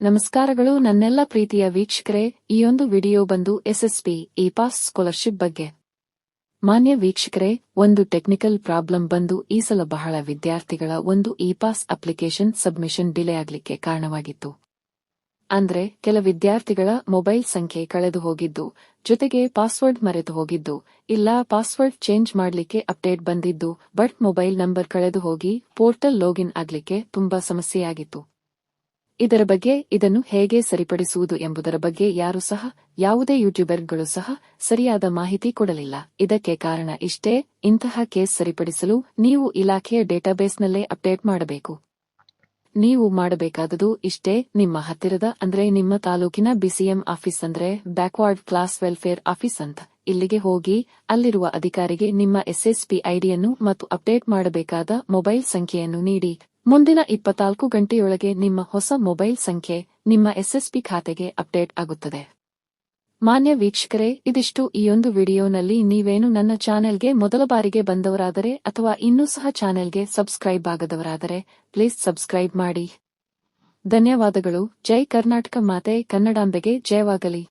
ನಮಸ್ಕಾರಗಳು ನನ್ನೆಲ್ಲ ಪ್ರೀತಿಯ ವೀಕ್ಷಕರೇ, ಈ ಒಂದು ವಿಡಿಯೋ ಬಂದು ಎಸ್ಎಸ್ಪಿ ಇ-ಪಾಸ್ ಸ್ಕಾಲರ್ಶಿಪ್ ಬಗ್ಗೆ. ಮಾನ್ಯ ವೀಕ್ಷಕರೇ, ಒಂದು ಟೆಕ್ನಿಕಲ್ ಪ್ರಾಬ್ಲಮ್ ಬಂದು ಈ ಸಲ ಬಹಳ ವಿದ್ಯಾರ್ಥಿಗಳ ಒಂದು ಇ-ಪಾಸ್ ಅಪ್ಲಿಕೇಶನ್ ಸಬ್ಮಿಷನ್ ಡಿಲೇ ಆಗ್ಲಿಕ್ಕೆ ಕಾರಣವಾಗಿತ್ತು. ಅಂದ್ರೆ ಕೆಲ ವಿದ್ಯಾರ್ಥಿಗಳ ಮೊಬೈಲ್ ಸಂಖ್ಯೆ ಕಳೆದು ಹೋಗಿದ್ದು, ಜೊತೆಗೆ ಪಾಸ್ವರ್ಡ್ ಮರೆತು ಹೋಗಿದ್ದು, ಇಲ್ಲ ಪಾಸ್ವರ್ಡ್ ಚೇಂಜ್ ಮಾಡ್ಲಿಕ್ಕೆ ಅಪ್ಡೇಟ್ ಬಂದಿದ್ದು, ಬಟ್ ಮೊಬೈಲ್ ನಂಬರ್ ಕಳೆದು ಹೋಗಿ ಪೋರ್ಟಲ್ ಲಾಗಿನ್ ಆಗ್ಲಿಕ್ಕೆ ತುಂಬಾ ಸಮಸ್ಯೆಯಾಗಿತ್ತು. ಇದರ ಬಗ್ಗೆ ಇದನ್ನು ಹೇಗೆ ಸರಿಪಡಿಸುವುದು ಎಂಬುದರ ಬಗ್ಗೆ ಯಾರೂ ಸಹ, ಯಾವುದೇ ಯೂಟ್ಯೂಬರ್ಗಳು ಸಹ ಸರಿಯಾದ ಮಾಹಿತಿ ಕೊಡಲಿಲ್ಲ. ಇದಕ್ಕೆ ಕಾರಣ ಇಷ್ಟೇ. ಇಂತಹ ಕೇಸ್ ಸರಿಪಡಿಸಲು ನೀವು ಇಲಾಖೆಯ ಡೇಟಾಬೇಸ್ನಲ್ಲೇ ಅಪ್ಡೇಟ್ ಮಾಡಬೇಕು. ನೀವು ಮಾಡಬೇಕಾದುದು ಇಷ್ಟೇ. ನಿಮ್ಮ ಹತ್ತಿರದ ಅಂದ್ರೆ ನಿಮ್ಮ ತಾಲೂಕಿನ ಬಿಸಿಎಂ ಆಫೀಸ್ ಅಂದ್ರೆ ಬ್ಯಾಕ್ವರ್ಡ್ ಕ್ಲಾಸ್ ವೆಲ್ಫೇರ್ ಆಫೀಸ್ ಅಂತ, ಇಲ್ಲಿಗೆ ಹೋಗಿ ಅಲ್ಲಿರುವ ಅಧಿಕಾರಿಗೆ ನಿಮ್ಮ ಎಸ್ಎಸ್ಪಿ ಐಡಿಯನ್ನು ಮತ್ತು ಅಪ್ಡೇಟ್ ಮಾಡಬೇಕಾದ ಮೊಬೈಲ್ ಸಂಖ್ಯೆಯನ್ನು ನೀಡಿ. ಮುಂದಿನ 24 ಗಂಟೆಯೊಳಗೆ ನಿಮ್ಮ ಹೊಸ ಮೊಬೈಲ್ ಸಂಖ್ಯೆ ನಿಮ್ಮ ಎಸ್ಎಸ್ಪಿ ಖಾತೆಗೆ ಅಪ್ಡೇಟ್ ಆಗುತ್ತದೆ. ಮಾನ್ಯ ವೀಕ್ಷಕರೇ, ಇದಿಷ್ಟು ಈ ಒಂದು ವಿಡಿಯೋನಲ್ಲಿ. ನೀವೇನು ನನ್ನ ಚಾನೆಲ್ಗೆ ಮೊದಲ ಬಾರಿಗೆ ಬಂದವರಾದರೆ ಅಥವಾ ಇನ್ನೂ ಸಹ ಚಾನೆಲ್ಗೆ ಸಬ್ಸ್ಕ್ರೈಬ್ ಆಗದವರಾದರೆ ಪ್ಲೀಸ್ ಸಬ್ಸ್ಕ್ರೈಬ್ ಮಾಡಿ. ಧನ್ಯವಾದಗಳು. ಜೈ ಕರ್ನಾಟಕ ಮಾತೆ ಕನ್ನಡಾಂಬೆಗೆ ಜಯವಾಗಲಿ.